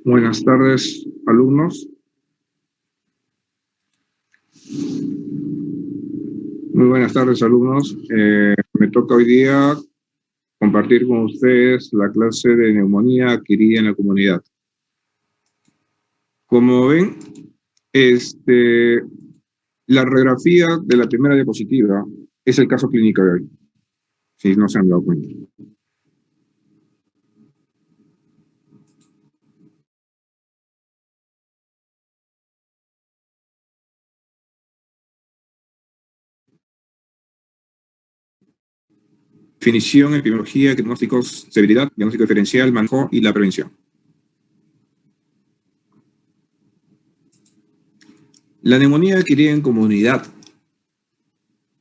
Buenas tardes, alumnos. Muy buenas tardes, alumnos. Me toca hoy día compartir con ustedes la clase de neumonía adquirida en la comunidad. Como ven, la radiografía de la primera diapositiva es el caso clínico de hoy, si no se han dado cuenta. Definición, epidemiología, diagnósticos, severidad, diagnóstico diferencial, manejo y la prevención. La neumonía adquirida en comunidad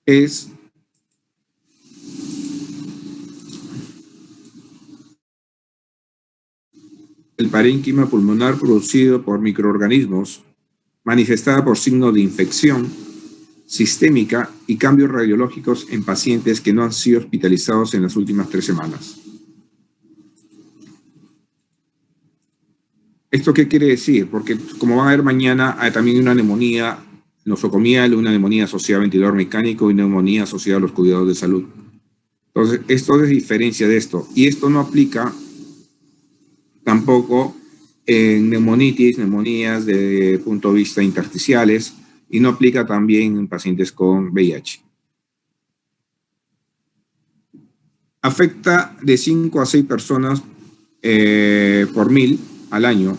es el parénquima pulmonar producido por microorganismos, manifestada por signos de infección sistémica y cambios radiológicos en pacientes que no han sido hospitalizados en las últimas 3 semanas. ¿Esto qué quiere decir? Porque como van a ver mañana, hay también una neumonía nosocomial, una neumonía asociada a ventilador mecánico y neumonía asociada a los cuidados de salud. Entonces, esto es diferencia de esto. Y esto no aplica tampoco en neumonitis, neumonías de punto de vista intersticiales, y no aplica también en pacientes con VIH. Afecta de 5 a 6 personas por 1000 al año.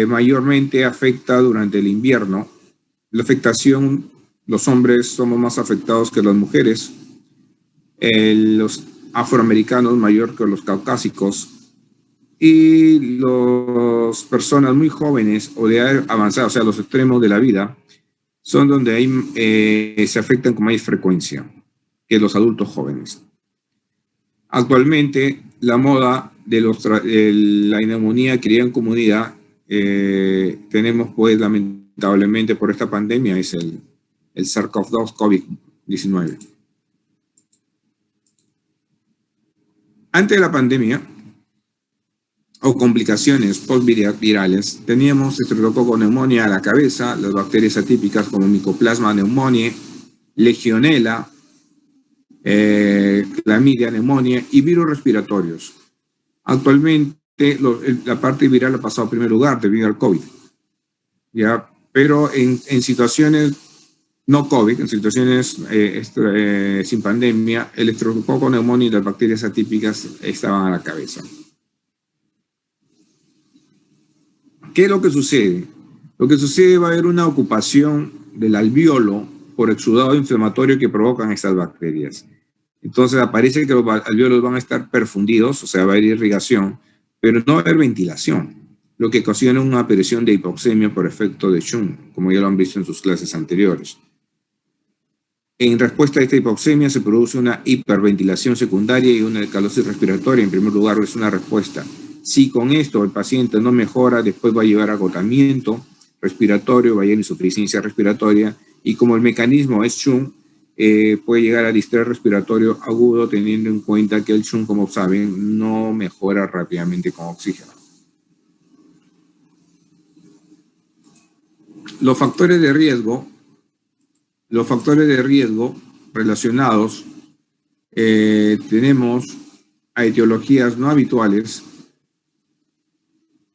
Mayormente afecta durante el invierno. La afectación, los hombres somos más afectados que las mujeres. Los afroamericanos mayor que los caucásicos. Y las personas muy jóvenes o de edad avanzada, o sea, los extremos de la vida, son donde se afectan con mayor frecuencia que los adultos jóvenes. Actualmente, la moda de la neumonía adquirida en comunidad, tenemos pues lamentablemente por esta pandemia, es el SARS-CoV-2 COVID-19. Antes de la pandemia, o complicaciones postvirales, teníamos estreptococo neumonía a la cabeza, las bacterias atípicas como Mycoplasma pneumoniae, Legionella, Clamidia pneumoniae y virus respiratorios. Actualmente la parte viral ha pasado a primer lugar debido al COVID, ¿ya? Pero en situaciones no COVID, en situaciones sin pandemia, el estreptococo neumonía y las bacterias atípicas estaban a la cabeza. ¿Qué es lo que sucede? Lo que sucede, va a haber una ocupación del alvéolo por exudado inflamatorio que provocan estas bacterias. Entonces aparece que los alvéolos van a estar perfundidos, o sea, va a haber irrigación, pero no va a haber ventilación, lo que ocasiona una aparición de hipoxemia por efecto de Chung, como ya lo han visto en sus clases anteriores. En respuesta a esta hipoxemia se produce una hiperventilación secundaria y una alcalosis respiratoria. En primer lugar, es una respuesta. Si con esto el paciente no mejora, después va a llevar a agotamiento respiratorio, va a llevar insuficiencia respiratoria, y como el mecanismo es Chung, puede llegar a distrés respiratorio agudo, teniendo en cuenta que el Chung, como saben, no mejora rápidamente con oxígeno. Los factores de riesgo relacionados, tenemos a etiologías no habituales.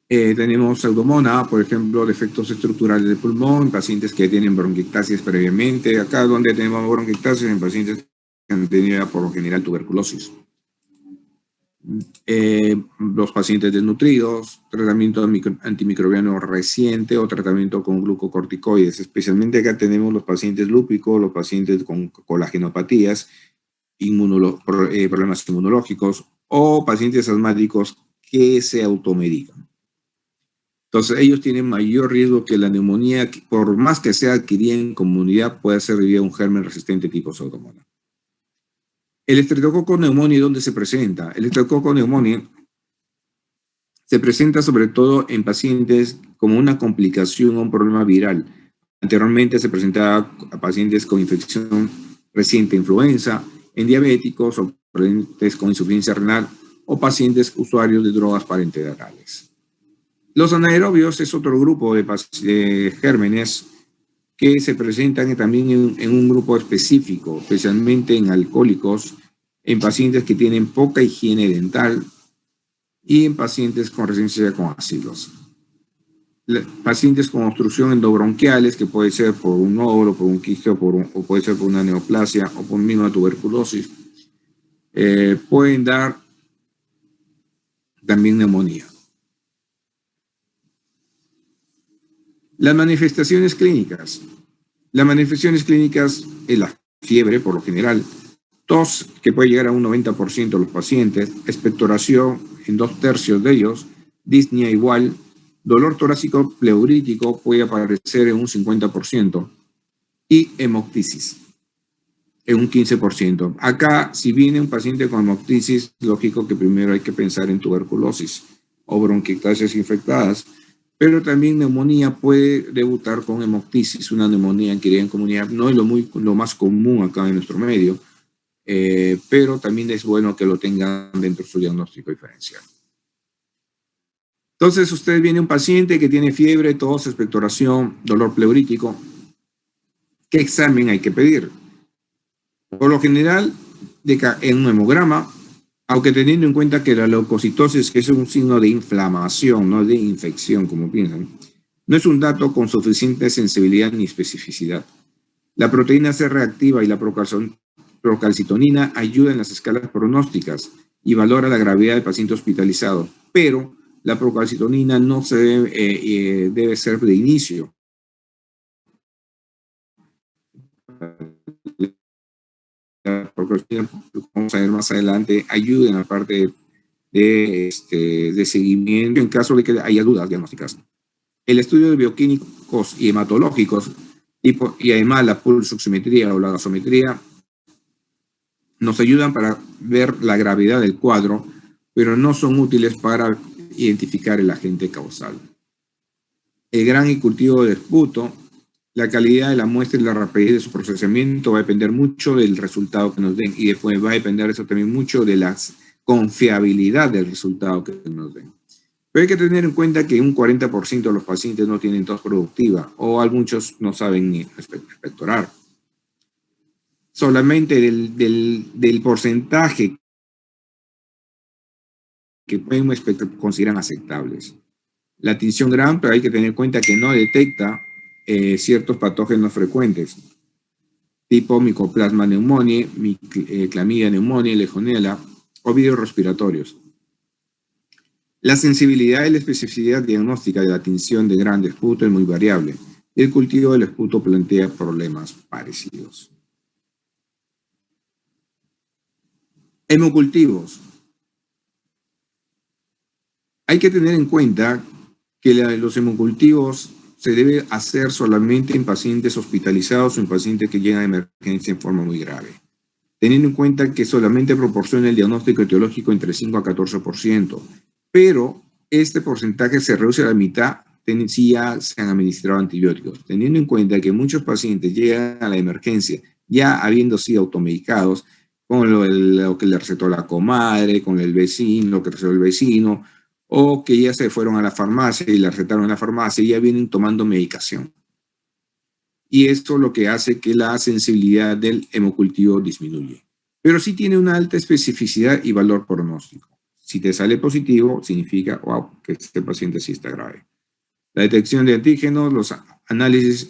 Tenemos pseudomonas, por ejemplo, defectos estructurales del pulmón, pacientes que tienen bronquiectasis previamente. Acá donde tenemos bronquiectasis en pacientes que han tenido por lo general tuberculosis. Los pacientes desnutridos, tratamiento antimicrobiano reciente o tratamiento con glucocorticoides. Especialmente acá tenemos los pacientes lúpicos, los pacientes con colagenopatías, problemas inmunológicos o pacientes asmáticos que se automedican. Entonces, ellos tienen mayor riesgo que la neumonía, por más que sea adquirida en comunidad, puede ser debido a un germen resistente tipo Pseudomonas. El Streptococcus pneumoniae, ¿dónde se presenta? El Streptococcus pneumoniae se presenta sobre todo en pacientes como una complicación o un problema viral. Anteriormente se presentaba a pacientes con infección reciente, influenza, en diabéticos o pacientes con insuficiencia renal o pacientes usuarios de drogas parenterales. Los anaerobios es otro grupo de gérmenes que se presentan también en un grupo específico, especialmente en alcohólicos, en pacientes que tienen poca higiene dental y en pacientes con resistencia con ácidos. Pacientes con obstrucción endobronquiales, que puede ser por un nódulo, por un quiste o puede ser por una neoplasia o por misma tuberculosis, pueden dar también neumonía. Las manifestaciones clínicas. Las manifestaciones clínicas es la fiebre, por lo general, tos, que puede llegar a un 90% de los pacientes, expectoración en 2/3 de ellos, disnea igual, dolor torácico pleurítico puede aparecer en un 50% y hemoptisis en un 15%. Acá, si viene un paciente con hemoptisis, lógico que primero hay que pensar en tuberculosis o bronquiectasias infectadas, pero también neumonía puede debutar con hemoptisis, una neumonía adquirida en comunidad. No es lo más común acá en nuestro medio, pero también es bueno que lo tengan dentro de su diagnóstico diferencial. Entonces, usted viene un paciente que tiene fiebre, tos, expectoración, dolor pleurítico. ¿Qué examen hay que pedir? Por lo general, en un hemograma, aunque teniendo en cuenta que la leucocitosis, que es un signo de inflamación, no de infección, como piensan, no es un dato con suficiente sensibilidad ni especificidad. La proteína C reactiva y la procalcitonina ayudan en las escalas pronósticas y valora la gravedad del paciente hospitalizado, pero la procalcitonina no se debe ser de inicio. La procalcitonina, vamos a ver más adelante, ayuda en la parte de seguimiento en caso de que haya dudas diagnósticas. El estudio de bioquímicos y hematológicos y además la pulsoximetría o la gasometría nos ayudan para ver la gravedad del cuadro, pero no son útiles para identificar el agente causal. El gran y cultivo de esputo, la calidad de la muestra y la rapidez de su procesamiento va a depender mucho del resultado que nos den, y después va a depender eso también mucho de la confiabilidad del resultado que nos den. Pero hay que tener en cuenta que un 40% de los pacientes no tienen tos productiva o muchos no saben ni expectorar. Solamente del porcentaje que pueden consideran aceptables. La tinción Gram, pero hay que tener en cuenta que no detecta ciertos patógenos frecuentes, tipo Mycoplasma pneumoniae, Clamidia pneumoniae, Legionella o virus respiratorios. La sensibilidad y la especificidad diagnóstica de la tinción de Gram de esputo es muy variable. El cultivo del esputo plantea problemas parecidos. Hemocultivos. Hay que tener en cuenta que los hemocultivos se debe hacer solamente en pacientes hospitalizados o en pacientes que llegan a emergencia en forma muy grave, teniendo en cuenta que solamente proporciona el diagnóstico etiológico entre 5 a 14%, pero este porcentaje se reduce a la mitad si ya se han administrado antibióticos, teniendo en cuenta que muchos pacientes llegan a la emergencia ya habiendo sido automedicados con lo que le recetó la comadre, con el vecino, lo que recetó el vecino, o que ya se fueron a la farmacia y la recetaron en la farmacia y ya vienen tomando medicación. Y esto lo que hace que la sensibilidad del hemocultivo disminuye. Pero sí tiene una alta especificidad y valor pronóstico. Si te sale positivo, significa, wow, que este paciente sí está grave. La detección de antígenos, los análisis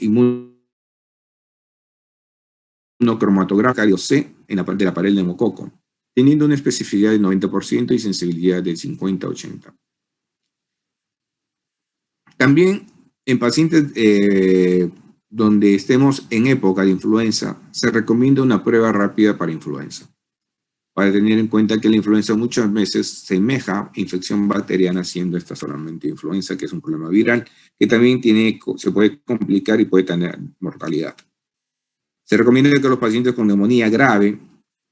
inmunocromatográficos C en la parte de la pared del neumococo, teniendo una especificidad del 90% y sensibilidad del 50-80%. También en pacientes donde estemos en época de influenza, se recomienda una prueba rápida para influenza, para tener en cuenta que la influenza muchas veces semeja infección bacteriana, siendo esta solamente influenza, que es un problema viral, que también se puede complicar y puede tener mortalidad. Se recomienda que los pacientes con neumonía grave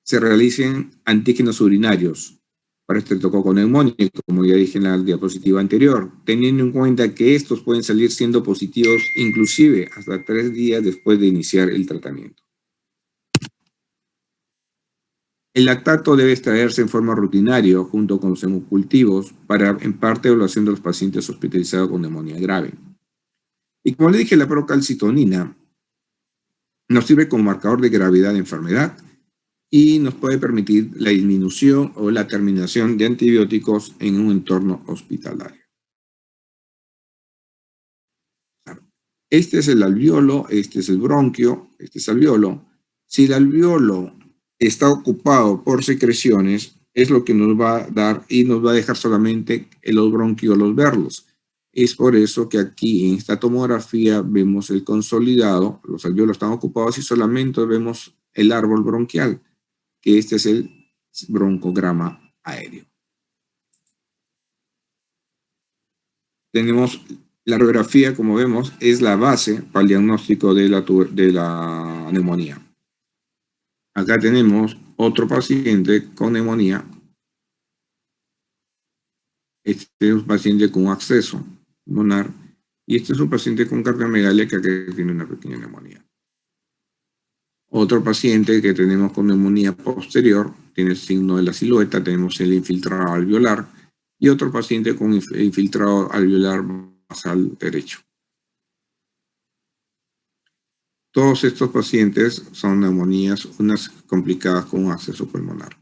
se realicen antígenos urinarios para estreptococo neumónico, como ya dije en la diapositiva anterior, teniendo en cuenta que estos pueden salir siendo positivos inclusive hasta 3 días después de iniciar el tratamiento. El lactato debe extraerse en forma rutinaria junto con los hemocultivos para, en parte, evaluación de los pacientes hospitalizados con neumonía grave. Y como le dije, la procalcitonina nos sirve como marcador de gravedad de enfermedad y nos puede permitir la disminución o la terminación de antibióticos en un entorno hospitalario. Este es el alveolo, este es el bronquio, este es el alveolo. Si el alveolo está ocupado por secreciones, es lo que nos va a dar y nos va a dejar solamente los bronquiolos verlos. Es por eso que aquí en esta tomografía vemos el consolidado, los alveolos están ocupados y solamente vemos el árbol bronquial, que este es el broncograma aéreo. Tenemos la radiografía, como vemos, es la base para el diagnóstico de la neumonía. Acá tenemos otro paciente con neumonía. Este es un paciente con acceso pulmonar y este es un paciente con cardiomegalia que tiene una pequeña neumonía. Otro paciente que tenemos con neumonía posterior, tiene el signo de la silueta, tenemos el infiltrado alveolar, y otro paciente con infiltrado alveolar basal derecho. Todos estos pacientes son neumonías, unas complicadas con un acceso pulmonar.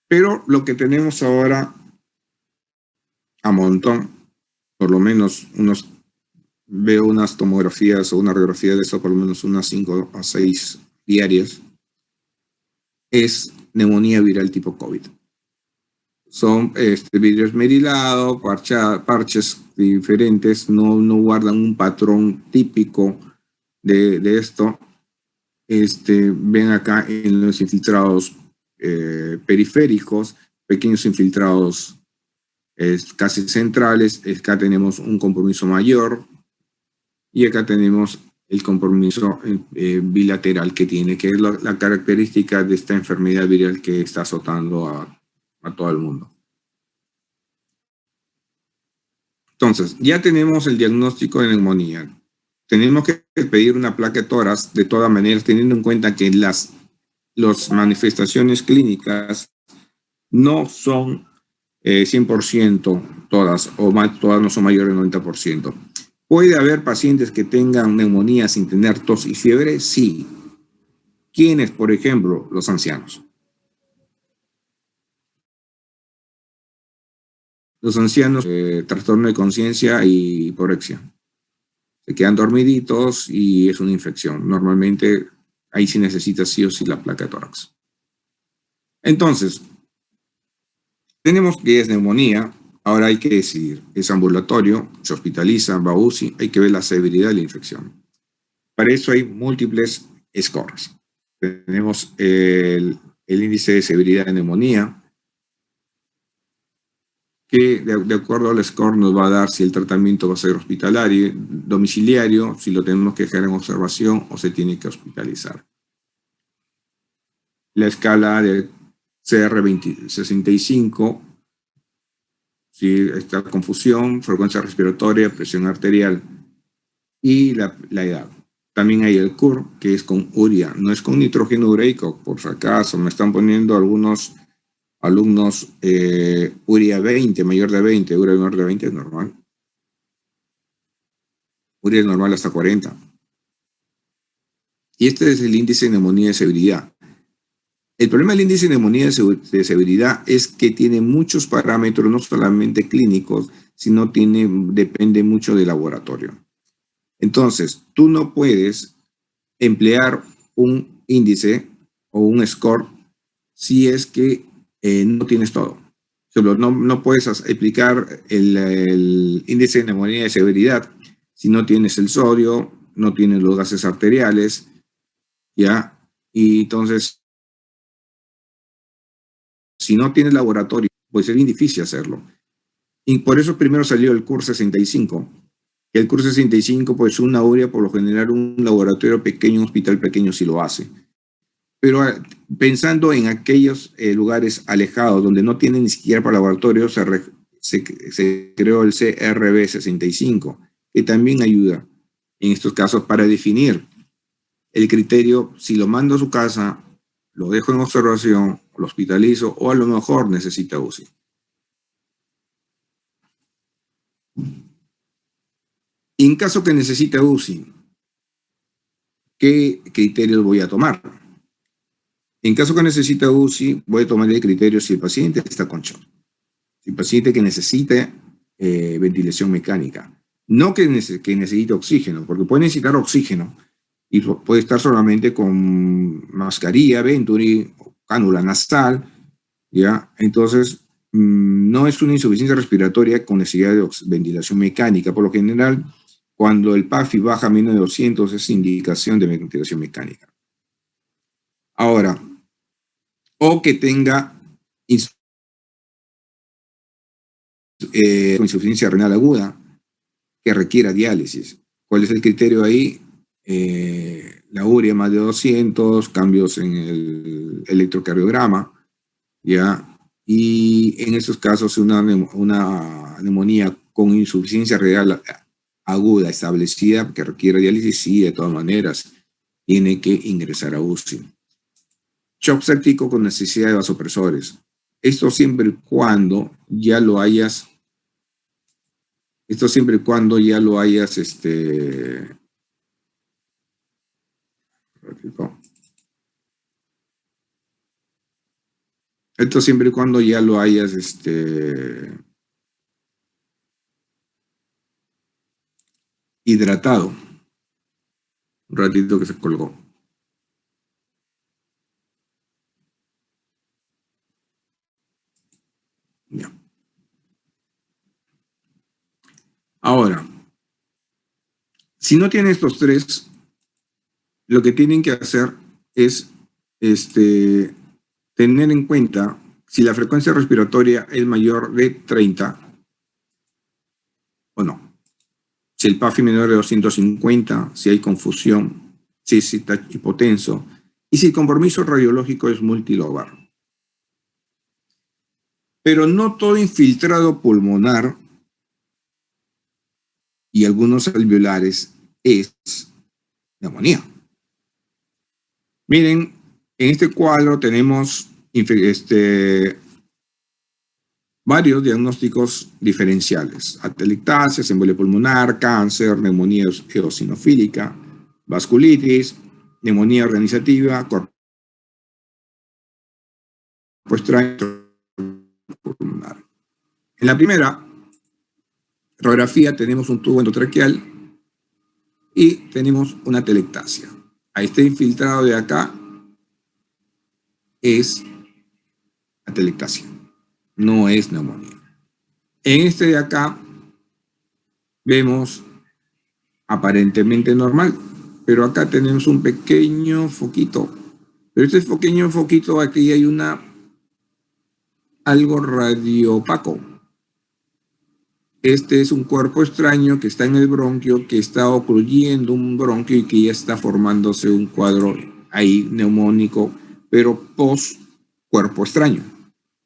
Pero lo que tenemos ahora a montón, por lo menos veo unas tomografías o una radiografía de eso, por lo menos unas 5 a 6 diarias, es neumonía viral tipo COVID. Son vidrio esmerilado, parches diferentes, no guardan un patrón típico de esto. Ven acá en los infiltrados periféricos, pequeños infiltrados casi centrales. Acá tenemos un compromiso mayor y acá tenemos el compromiso bilateral que tiene, que es la característica de esta enfermedad viral que está azotando a todo el mundo. Entonces, ya tenemos el diagnóstico de neumonía. Tenemos que pedir una placa de tórax, de todas maneras, teniendo en cuenta que las manifestaciones clínicas no son 100% todas, o todas no son mayores del 90%. ¿Puede haber pacientes que tengan neumonía sin tener tos y fiebre? Sí. ¿Quiénes, por ejemplo? Los ancianos. Los ancianos, trastorno de conciencia y hiporexia. Se quedan dormiditos y es una infección. Normalmente ahí sí necesita sí o sí la placa de tórax. Entonces, tenemos que es neumonía. Ahora hay que decidir, es ambulatorio, se hospitaliza, va a UCI, hay que ver la severidad de la infección. Para eso hay múltiples scores. Tenemos el índice de severidad de neumonía, que de acuerdo al score nos va a dar si el tratamiento va a ser hospitalario, domiciliario, si lo tenemos que dejar en observación o se tiene que hospitalizar. La escala de CR65, si está confusión, frecuencia respiratoria, presión arterial y la edad. También hay el CUR, que es con urea, no es con nitrógeno ureico, por si acaso. Me están poniendo algunos alumnos urea 20, mayor de 20, urea menor de 20 es normal. Urea es normal hasta 40. Y este es el índice de neumonía de severidad. El problema del índice de neumonía de severidad es que tiene muchos parámetros, no solamente clínicos, sino depende mucho del laboratorio. Entonces, tú no puedes emplear un índice o un score si es que no tienes todo. No puedes aplicar el índice de neumonía de severidad si no tienes el sodio, no tienes los gases arteriales, ¿ya? Y entonces, si no tienes laboratorio, pues es bien difícil hacerlo. Y por eso primero salió el CUR 65. El CUR 65, pues una urea, por lo general, un laboratorio pequeño, un hospital pequeño sí lo hace. Pero pensando en aquellos lugares alejados donde no tienen ni siquiera para laboratorio, se creó el CRB65, que también ayuda en estos casos para definir el criterio. Si lo mando a su casa, lo dejo en observación, lo hospitalizo o a lo mejor necesita UCI. En caso que necesite UCI, ¿qué criterios voy a tomar? En caso que necesite UCI, voy a tomar el criterio si el paciente está con shock. Si el paciente que necesite ventilación mecánica. No que necesite oxígeno, porque puede necesitar oxígeno y puede estar solamente con mascarilla, Venturi, cánula nasal, ¿ya? Entonces, no es una insuficiencia respiratoria con necesidad de ventilación mecánica. Por lo general, cuando el PAFI baja a menos de 200, es indicación de ventilación mecánica. Ahora, o que tenga insuficiencia renal aguda que requiera diálisis. ¿Cuál es el criterio ahí? La urea más de 200, cambios en el electrocardiograma, ¿ya? Y en esos casos una neumonía con insuficiencia renal aguda establecida que requiere diálisis, sí, de todas maneras, tiene que ingresar a UCI. Shock séptico con necesidad de vasopresores. Esto siempre y cuando ya lo hayas Esto siempre y cuando ya lo hayas, esto siempre y cuando ya lo hayas, hidratado. Un ratito que se colgó. Ya. Ahora, si no tiene estos tres, lo que tienen que hacer es, tener en cuenta si la frecuencia respiratoria es mayor de 30 o no. Si el PAFI menor de 250, si hay confusión, si está hipotenso y si el compromiso radiológico es multilobar. Pero no todo infiltrado pulmonar y algunos alveolares es neumonía. Miren, en este cuadro tenemos varios diagnósticos diferenciales: atelectasias, embolia pulmonar, cáncer, neumonía eosinofílica, vasculitis, neumonía organizativa, cuerpo extraño pulmonar. En la primera radiografía tenemos un tubo endotraqueal y tenemos una atelectasia. A este infiltrado de acá es atelectasia, no es neumonía. En este de acá vemos aparentemente normal, pero acá tenemos un pequeño foquito. Pero este pequeño foquito, aquí hay algo radiopaco. Este es un cuerpo extraño que está en el bronquio, que está ocluyendo un bronquio y que ya está formándose un cuadro ahí neumónico, pero post cuerpo extraño.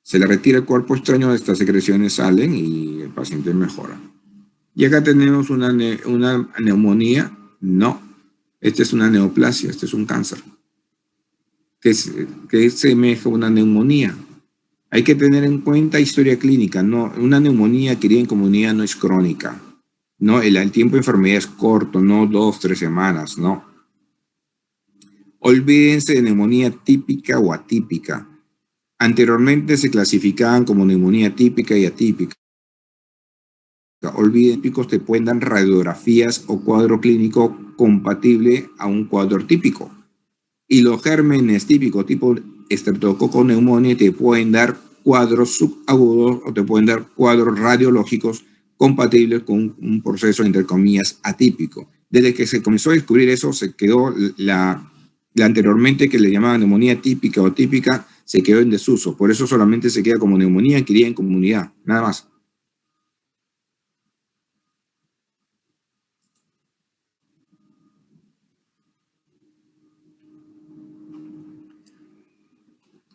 Se le retira el cuerpo extraño, estas secreciones salen y el paciente mejora. Y acá tenemos una neumonía. No, esta es una neoplasia, este es un cáncer que semeja una neumonía. Hay que tener en cuenta historia clínica. No, una neumonía adquirida en comunidad no es crónica. No, el tiempo de enfermedad es corto, no 2, 3 semanas, no. Olvídense de neumonía típica o atípica. Anteriormente se clasificaban como neumonía típica y atípica. Olviden, típicos te pueden dar radiografías o cuadro clínico compatible a un cuadro típico. Y los gérmenes típicos tipo estreptococo neumonía te pueden dar cuadros subagudos o te pueden dar cuadros radiológicos compatibles con un proceso, entre comillas, atípico. Desde que se comenzó a descubrir eso, se quedó la anteriormente que le llamaban neumonía típica o típica, se quedó en desuso. Por eso solamente se queda como neumonía adquirida en comunidad, nada más.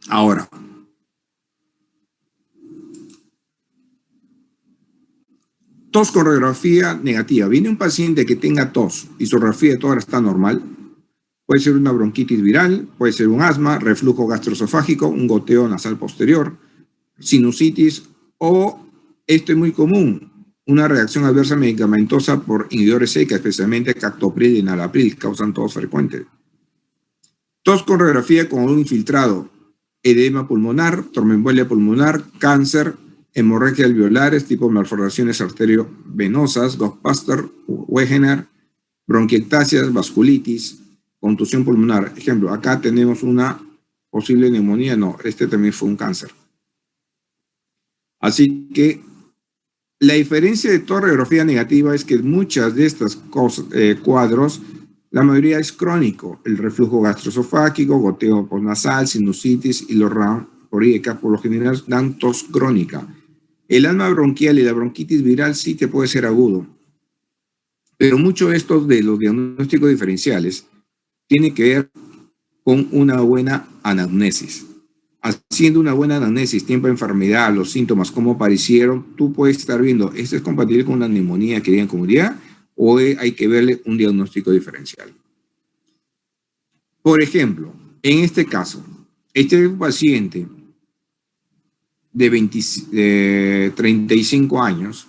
Ahora, tos con radiografía negativa. Viene un paciente que tenga tos y su radiografía de tórax está normal. Puede ser una bronquitis viral, puede ser un asma, reflujo gastroesofágico, un goteo nasal posterior, sinusitis o, esto es muy común, una reacción adversa medicamentosa por inhibidores SECA, especialmente captopril y enalapril, causan tos frecuentes. Tos con radiografía con un infiltrado, edema pulmonar, tromboembolia pulmonar, cáncer, hemorragias alveolares, tipo malformaciones arteriovenosas, Goldbuster, Wegener, bronquiectasias, vasculitis, contusión pulmonar. Ejemplo, acá tenemos una posible neumonía, no, este también fue un cáncer. Así que la diferencia de toda radiografía negativa es que muchas de estas cuadros, la mayoría es crónico. El reflujo gastroesofágico, goteo postnasal, sinusitis y los rhamnoporíaca por lo general dan tos crónica. El asma bronquial y la bronquitis viral sí te puede ser agudo. Pero mucho de esto de los diagnósticos diferenciales tiene que ver con una buena anamnesis. Haciendo una buena anamnesis, tiempo de enfermedad, los síntomas, cómo aparecieron, tú puedes estar viendo, ¿esto es compatible con una neumonía que en comunidad o hay que verle un diagnóstico diferencial? Por ejemplo, en este caso, este es un paciente de 35 años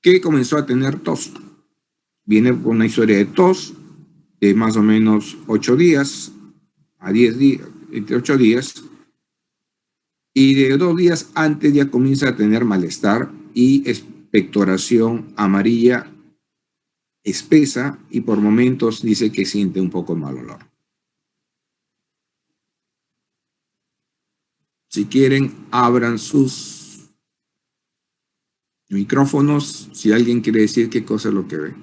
que comenzó a tener tos. Viene con una historia de tos de más o menos 8 días a 10 días, entre 8 días, y de 2 días antes ya comienza a tener malestar y expectoración amarilla espesa y por momentos dice que siente un poco mal olor. Si quieren, abran sus micrófonos si alguien quiere decir qué cosa es lo que ve.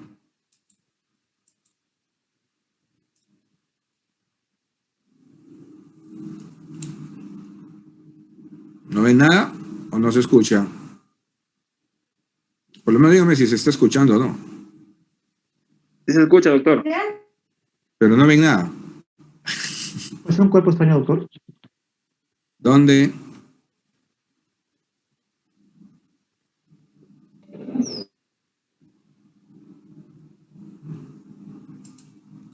¿No ven nada o no se escucha? Por lo menos dígame si se está escuchando o no. Sí se escucha, doctor. Pero no ven nada. ¿Es un cuerpo extraño, doctor? ¿Dónde?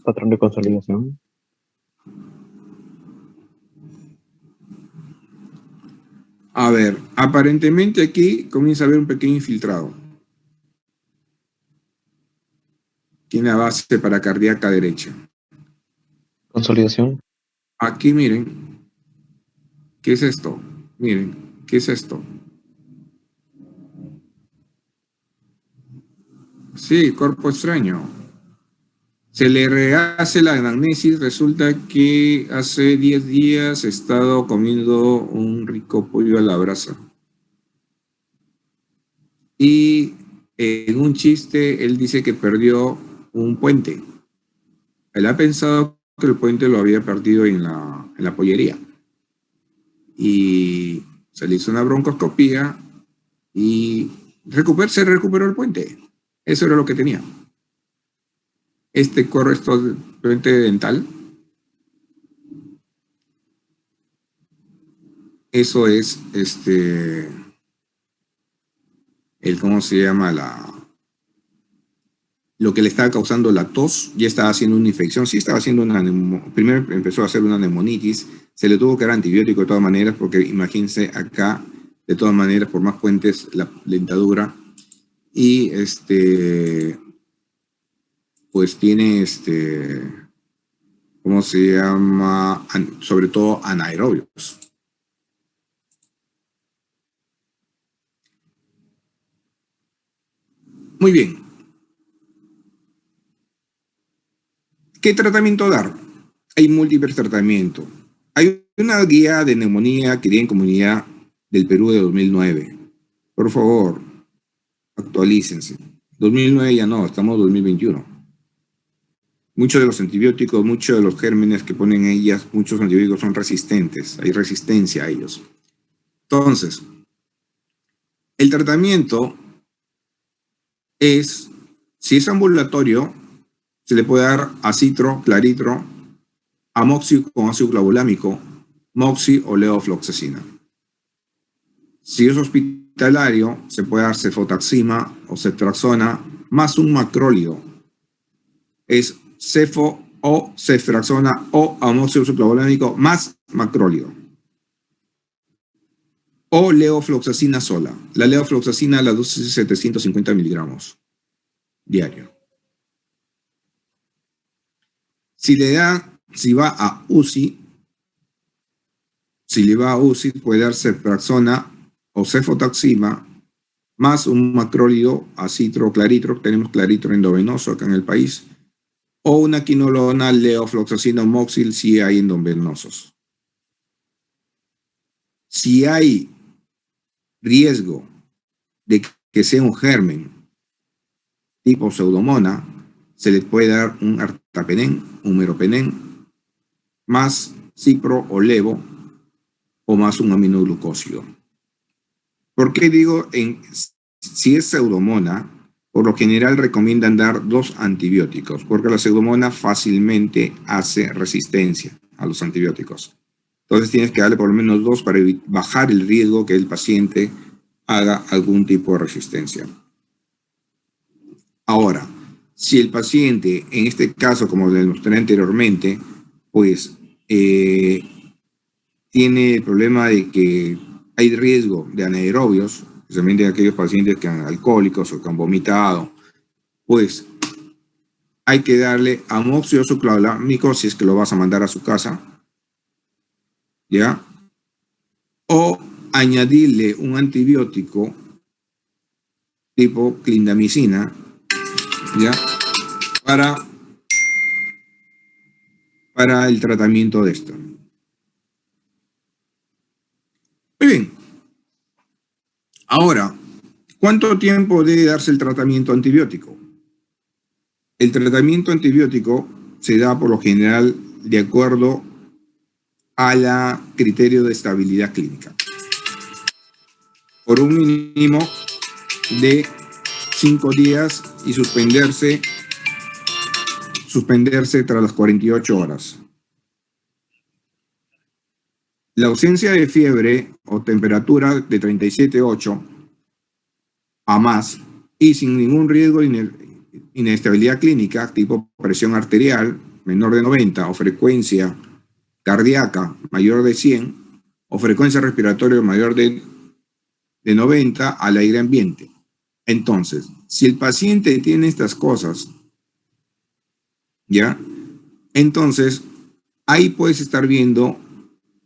Patrón de consolidación. A ver, aparentemente aquí comienza a haber un pequeño infiltrado. Tiene la base paracardíaca derecha. Consolidación. Aquí miren, ¿qué es esto? Miren, ¿qué es esto? Sí, cuerpo extraño. Se le rehace la anamnesis, resulta que hace 10 días he estado comiendo un rico pollo a la brasa. Y en un chiste él dice que perdió un puente. Él ha pensado que el puente lo había perdido en la pollería. Y se le hizo una broncoscopía y se recuperó el puente. Eso era lo que tenía. Este puente dental, eso es ¿cómo se llama? Lo que le estaba causando la tos, ya estaba haciendo una infección, sí estaba haciendo primero empezó a hacer una neumonitis, se le tuvo que dar antibiótico de todas maneras, porque imagínense acá, de todas maneras, por más puentes, la dentadura, y pues tiene ¿cómo se llama? Sobre todo anaerobios. Muy bien. ¿Qué tratamiento dar? Hay múltiples tratamientos. Hay una guía de neumonía que tiene en comunidad del Perú de 2009. Por favor, actualícense. 2009 ya no, estamos en 2021. Muchos de los antibióticos, muchos de los gérmenes que ponen ellas, muchos antibióticos son resistentes, hay resistencia a ellos. Entonces, el tratamiento es, si es ambulatorio, se le puede dar acitro, claritro, amoxi con ácido clavulámico, moxi o levofloxacina. Si es hospitalario, se puede dar cefotaxima o ceftriaxona más un macrólido. Es cefo o ceftraxona o amoxicilina suclavolámico más macrólido. O levofloxacina sola. La levofloxacina, la dosis es 750 miligramos diario. Si va a UCI, puede dar ceftraxona o cefotaxima más un macrólido acitro claritro, tenemos claritro endovenoso acá en el país, o una quinolona, levofloxacina o moxil si hay endovenosos. Si hay riesgo de que sea un germen tipo pseudomona, se le puede dar un artapenen, un meropenem, más cipro o levo, o más un aminoglucósido. ¿Por qué digo si es pseudomona? Por lo general recomiendan dar 2 antibióticos, porque la pseudomona fácilmente hace resistencia a los antibióticos. Entonces tienes que darle por lo menos 2 para bajar el riesgo que el paciente haga algún tipo de resistencia. Ahora, si el paciente, en este caso, como les mostré anteriormente, pues tiene el problema de que hay riesgo de anaerobios, especialmente de aquellos pacientes que han alcohólicos o que han vomitado, pues hay que darle amoxicilina suclavolámico si es que lo vas a mandar a su casa, ¿ya? O añadirle un antibiótico tipo clindamicina, ¿ya? Para el tratamiento de esto. Muy bien. Ahora, ¿cuánto tiempo debe darse el tratamiento antibiótico? El tratamiento antibiótico se da por lo general de acuerdo al criterio de estabilidad clínica. Por un mínimo de 5 días y suspenderse tras las 48 horas. La ausencia de fiebre o temperatura de 37,8 a más y sin ningún riesgo de inestabilidad clínica, tipo presión arterial menor de 90 o frecuencia cardíaca mayor de 100 o frecuencia respiratoria mayor de 90 al aire ambiente. Entonces, si el paciente tiene estas cosas, ¿ya? Entonces, ahí puedes estar viendo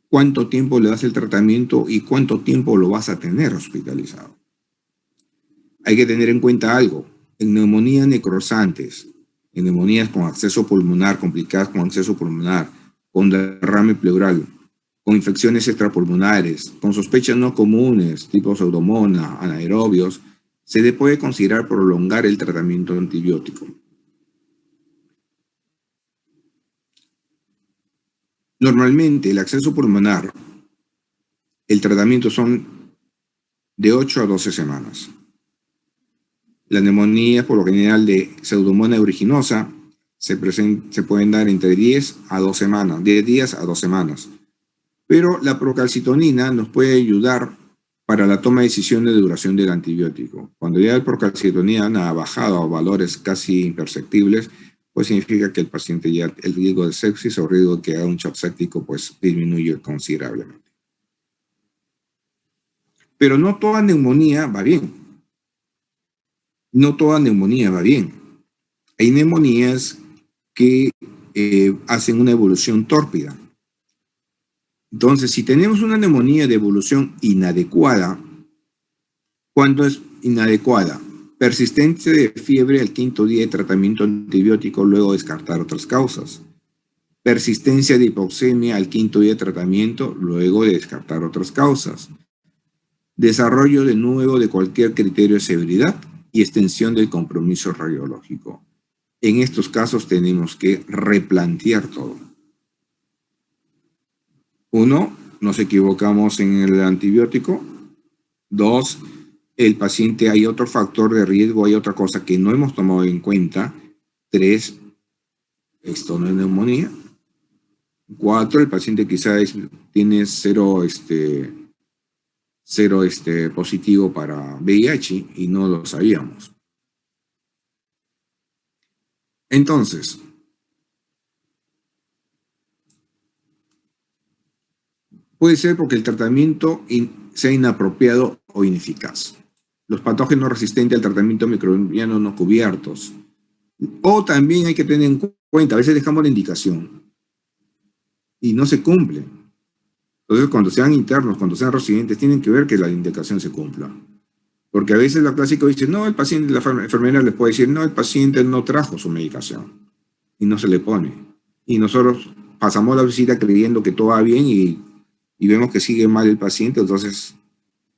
cuánto tiempo le das el tratamiento y cuánto tiempo lo vas a tener hospitalizado. Hay que tener en cuenta algo. En neumonías necrosantes, en neumonías con acceso pulmonar, complicadas con acceso pulmonar, con derrame pleural, con infecciones extrapulmonares, con sospechas no comunes, tipo pseudomona, anaerobios, se le puede considerar prolongar el tratamiento antibiótico. Normalmente el acceso pulmonar, el tratamiento son de 8 a 12 semanas. Las neumonías, por lo general de pseudomonas aeruginosa, se pueden dar entre 10 a 2 semanas, 10 días a 2 semanas. Pero la procalcitonina nos puede ayudar para la toma de decisiones de duración del antibiótico. Cuando ya la procalcitonina ha bajado a valores casi imperceptibles, pues significa que el paciente ya, el riesgo de sepsis o el riesgo de que haga un shock séptico, pues disminuye considerablemente. Pero no toda neumonía va bien. No toda neumonía va bien. Hay neumonías que hacen una evolución tórpida. Entonces, si tenemos una neumonía de evolución inadecuada, ¿cuándo es inadecuada? Persistencia de fiebre al 5.º día de tratamiento antibiótico, luego descartar otras causas. Persistencia de hipoxemia al 5.º día de tratamiento, luego de descartar otras causas. Desarrollo de nuevo de cualquier criterio de severidad y extensión del compromiso radiológico. En estos casos tenemos que replantear todo. 1, nos equivocamos en el antibiótico. 2, el paciente, hay otro factor de riesgo, hay otra cosa que no hemos tomado en cuenta. 3, esto no es neumonía. 4, el paciente quizás tiene cero positivo para VIH y no lo sabíamos. Entonces, puede ser porque el tratamiento sea inapropiado o ineficaz. Los patógenos resistentes al tratamiento microbiano no cubiertos. O también hay que tener en cuenta, a veces dejamos la indicación y no se cumple. Entonces, cuando sean internos, cuando sean residentes, tienen que ver que la indicación se cumpla. Porque a veces la clásica dice, no, el paciente, la enfermera les puede decir, no, el paciente no trajo su medicación. Y no se le pone. Y nosotros pasamos la visita creyendo que todo va bien y vemos que sigue mal el paciente, entonces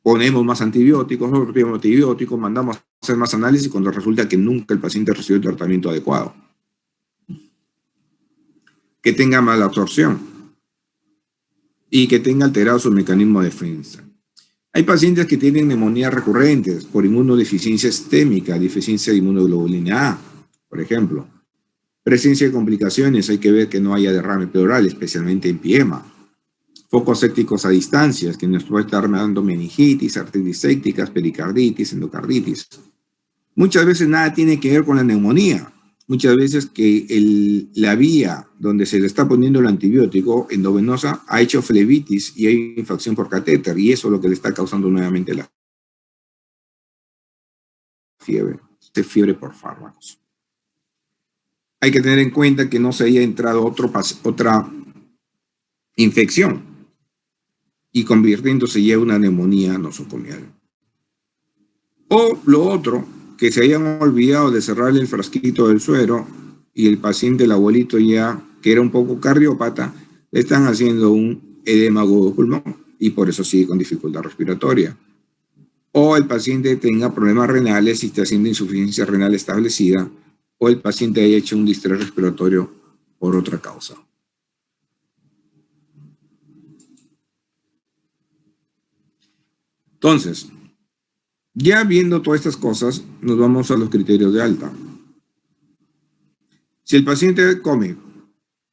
ponemos más antibióticos, mandamos a hacer más análisis cuando resulta que nunca el paciente recibió el tratamiento adecuado. Que tenga mala absorción y que tenga alterado su mecanismo de defensa. Hay pacientes que tienen neumonías recurrentes por inmunodeficiencia sistémica, deficiencia de inmunoglobulina A, por ejemplo. Presencia de complicaciones, hay que ver que no haya derrame pleural, especialmente en empiema. Focos sépticos a distancias, que nos puede estar dando meningitis, artritis sépticas, pericarditis, endocarditis. Muchas veces nada tiene que ver con la neumonía. Muchas veces que la vía donde se le está poniendo el antibiótico endovenosa ha hecho flebitis y hay infección por catéter, y eso es lo que le está causando nuevamente la fiebre, fiebre por fármacos. Hay que tener en cuenta que no se haya entrado otra infección y convirtiéndose ya en una neumonía nosocomial. O lo otro, que se hayan olvidado de cerrarle el frasquito del suero y el paciente, el abuelito ya, que era un poco cardiópata, le están haciendo un edema agudo de pulmón y por eso sigue con dificultad respiratoria. O el paciente tenga problemas renales y esté haciendo insuficiencia renal establecida, o el paciente haya hecho un distrés respiratorio por otra causa. Entonces, ya viendo todas estas cosas, nos vamos a los criterios de alta. Si el paciente come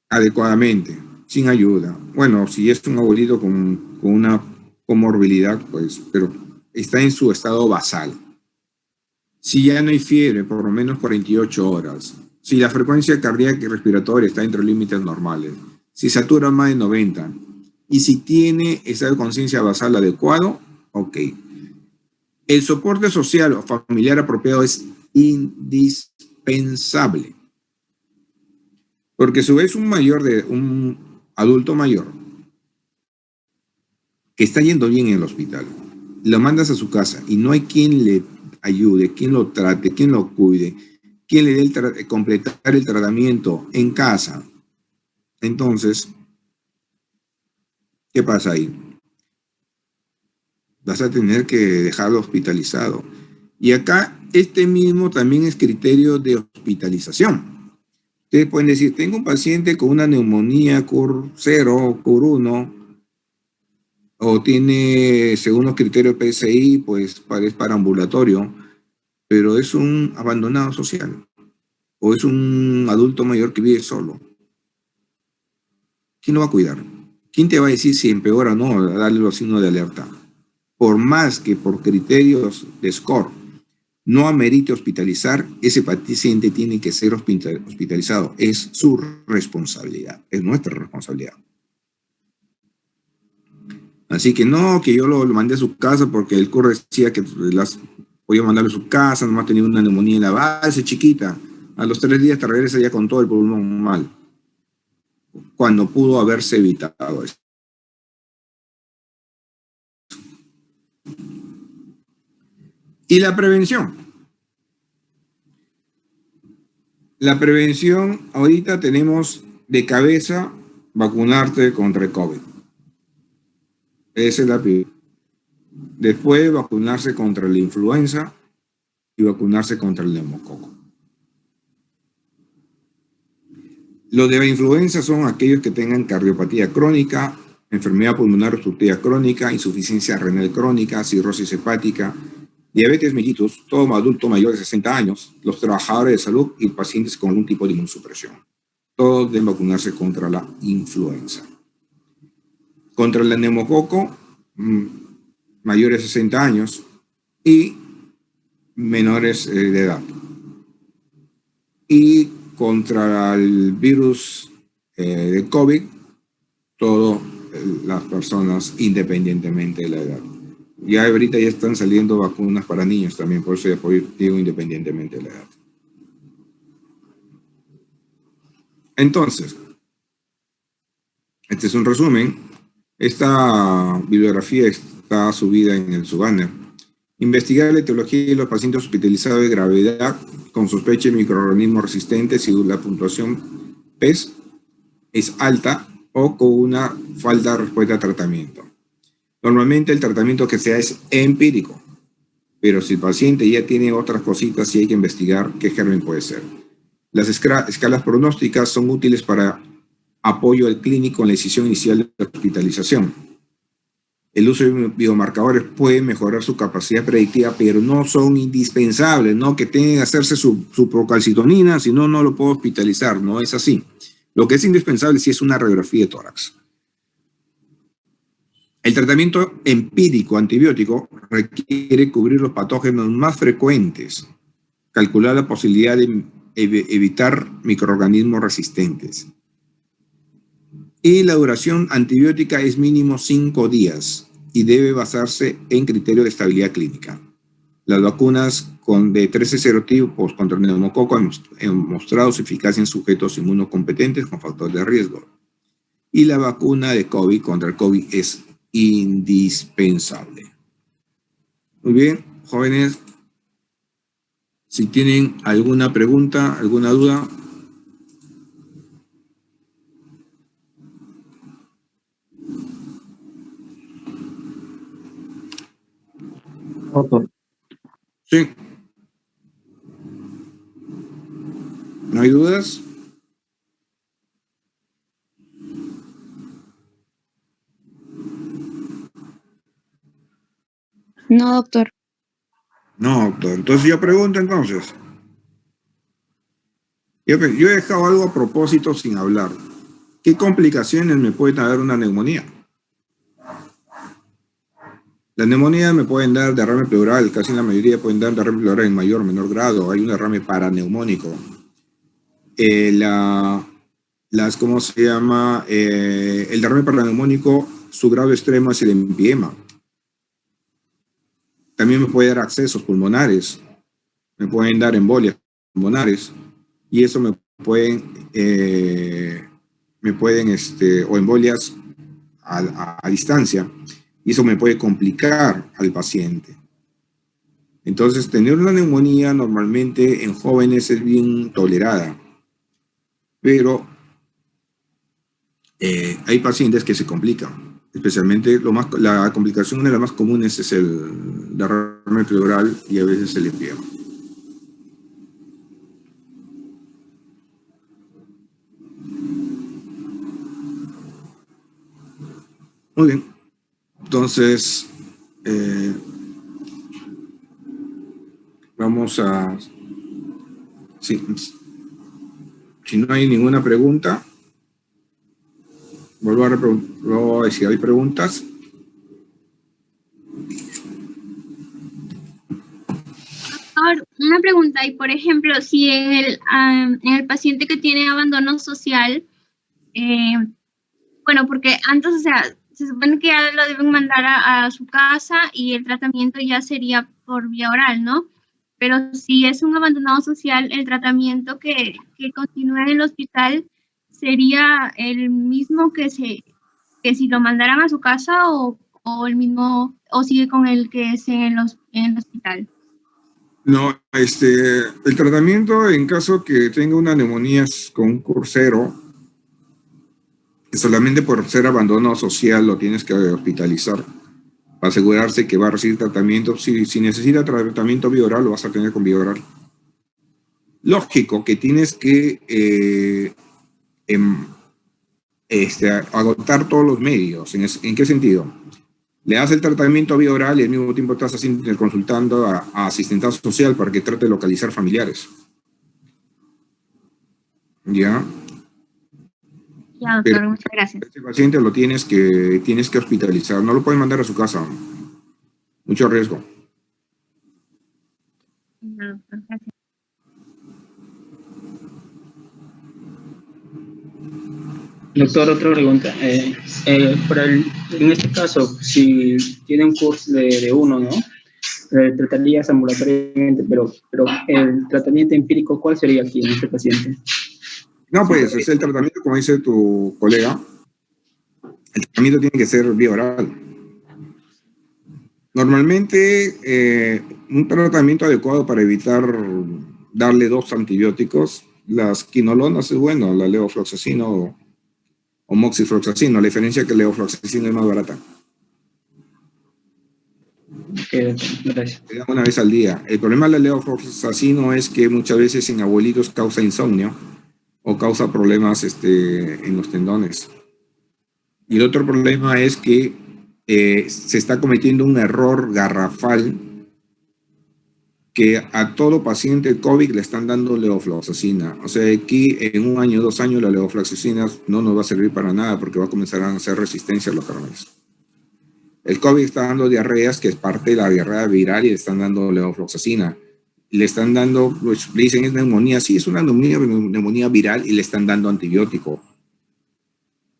adecuadamente, sin ayuda, bueno, si es un abuelito con una comorbilidad, pues, pero está en su estado basal. Si ya no hay fiebre, por lo menos 48 horas. Si la frecuencia cardíaca y respiratoria está entre límites normales. Si satura más de 90. Y si tiene estado de conciencia basal adecuado, ok. El soporte social o familiar apropiado es indispensable. Porque si ves un adulto mayor que está yendo bien en el hospital, lo mandas a su casa y no hay quien le ayude, quien lo trate, quien lo cuide, quien le dé completar el tratamiento en casa, entonces, ¿qué pasa ahí? Vas a tener que dejarlo hospitalizado. Y acá este mismo también es criterio de hospitalización. Ustedes pueden decir, tengo un paciente con una neumonía CUR 0, CUR 1, o tiene, según los criterios PSI, pues es para ambulatorio, pero es un abandonado social, o es un adulto mayor que vive solo. ¿Quién lo va a cuidar? ¿Quién te va a decir si empeora o no, darle los signos de alerta? Por más que por criterios de SCORE no amerite hospitalizar, ese paciente tiene que ser hospitalizado. Es su responsabilidad, es nuestra responsabilidad. Así que no, que yo lo mandé a su casa porque el CUR decía que podía mandarlo a su casa, nomás tenía una neumonía en la base chiquita. A los 3 días te regresa ya con todo el pulmón mal, cuando pudo haberse evitado eso. Y la prevención. La prevención, ahorita tenemos de cabeza vacunarte contra el COVID. Esa es la primera. Después vacunarse contra la influenza y vacunarse contra el neumococo. Los de la influenza son aquellos que tengan cardiopatía crónica, enfermedad pulmonar obstructiva crónica, insuficiencia renal crónica, cirrosis hepática, diabetes mellitus, todo adulto mayor de 60 años, los trabajadores de salud y pacientes con algún tipo de inmunosupresión. Todos deben vacunarse contra la influenza. Contra el neumococo, mayores de 60 años y menores de edad. Y contra el virus de COVID, todo las personas independientemente de la edad. Ya ahorita ya están saliendo vacunas para niños también, por eso ya digo independientemente de la edad. Entonces, este es un resumen. Esta bibliografía está subida en el subbanner. Investigar la etiología de los pacientes hospitalizados de gravedad con sospecha de microorganismos resistentes si la puntuación PES es alta o con una falta de respuesta a tratamiento. Normalmente el tratamiento que se da es empírico, pero si el paciente ya tiene otras cositas, sí hay que investigar qué germen puede ser. Las escalas pronósticas son útiles para apoyo al clínico en la decisión inicial de la hospitalización. El uso de biomarcadores puede mejorar su capacidad predictiva, pero no son indispensables, no que tengan que hacerse su procalcitonina, si no, no lo puedo hospitalizar, no es así. Lo que es indispensable sí es una radiografía de tórax. El tratamiento empírico antibiótico requiere cubrir los patógenos más frecuentes, calcular la posibilidad de evitar microorganismos resistentes. Y la duración antibiótica es mínimo 5 días y debe basarse en criterios de estabilidad clínica. Las vacunas de 13 serotipos contra el neumococo han mostrado su eficacia en sujetos inmunocompetentes con factores de riesgo. Y la vacuna de COVID contra el COVID es indispensable. Muy bien, jóvenes, si tienen alguna pregunta, alguna duda. Doctor, Sí. ¿No hay dudas? No, doctor. No, doctor. Entonces yo pregunto entonces. Yo he dejado algo a propósito sin hablar. ¿Qué complicaciones me puede dar una neumonía? Las neumonías me pueden dar derrame pleural, casi la mayoría pueden dar derrame pleural en mayor o menor grado. Hay un derrame paraneumónico. ¿Cómo se llama? El derrame paraneumónico, su grado extremo es el empiema. También me puede dar accesos pulmonares, me pueden dar embolias pulmonares, y eso me pueden o embolias a distancia, y eso me puede complicar al paciente. Entonces, tener una neumonía normalmente en jóvenes es bien tolerada, pero hay pacientes que se complican, especialmente la complicación, una de las más comunes es el derrame pleural y a veces el empiema. Muy bien, entonces vamos a... Si no hay ninguna pregunta, vuelvo a decir, ¿hay preguntas? Ahora, una pregunta, y por ejemplo, si en el paciente que tiene abandono social, bueno, porque antes, o sea, se supone que ya lo deben mandar a su casa y el tratamiento ya sería por vía oral, ¿no? Pero si es un abandonado social, el tratamiento que continúa en el hospital sería el mismo que si lo mandaran a su casa o el mismo, o sigue con el que es en el hospital. No, el tratamiento en caso que tenga una neumonía con un cursero, que solamente por ser abandono social lo tienes que hospitalizar para asegurarse que va a recibir tratamiento. Si necesita tratamiento bioral, lo vas a tener con bioral. Lógico que tienes que agotar todos los medios. ¿En qué sentido? Le das el tratamiento vía oral y al mismo tiempo estás consultando a asistentado social para que trate de localizar familiares. ¿Ya? Ya, doctor, Pero muchas gracias. este paciente lo tienes que hospitalizar. No lo puedes mandar a su casa. Mucho riesgo. Ya, doctor, gracias. Doctor, otra pregunta. En este caso, si tiene un curso de uno, ¿no? Tratarías ambulatoriamente, pero el tratamiento empírico, ¿cuál sería aquí en este paciente? No, pues es el tratamiento, como dice tu colega, el tratamiento tiene que ser vía oral. Normalmente, un tratamiento adecuado para evitar darle 2 antibióticos, las quinolonas es bueno, la levofloxacino o moxifloxacino. La diferencia es que la levofloxacino es más barata. Gracias. Se da una vez al día. El problema de la levofloxacino es que muchas veces en abuelitos causa insomnio o causa problemas en los tendones. Y el otro problema es que se está cometiendo un error garrafal que a todo paciente COVID le están dando levofloxacina. O sea, aquí en 1 año, 2 años, la levofloxacina no nos va a servir para nada porque va a comenzar a hacer resistencia a los fármacos. El COVID está dando diarreas, que es parte de la diarrea viral, y le están dando levofloxacina. Le están dando, pues, le dicen es neumonía. Sí, es una neumonía viral y le están dando antibiótico.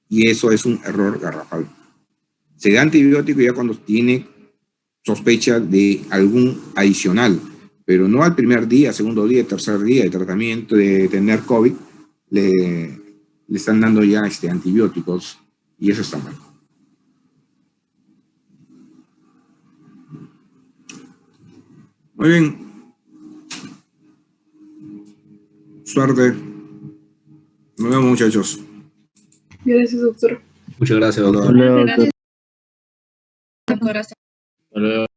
Y eso es un error garrafal. Se da antibiótico ya cuando tiene sospecha de algún adicional, pero no al primer día, segundo día, tercer día de tratamiento de tener COVID, le están dando ya antibióticos, y eso está mal. Muy bien. Suerte. Nos vemos, muchachos. Gracias, doctor. Muchas gracias, doctor. Hasta luego, doctor. Gracias, doctor. Hasta luego.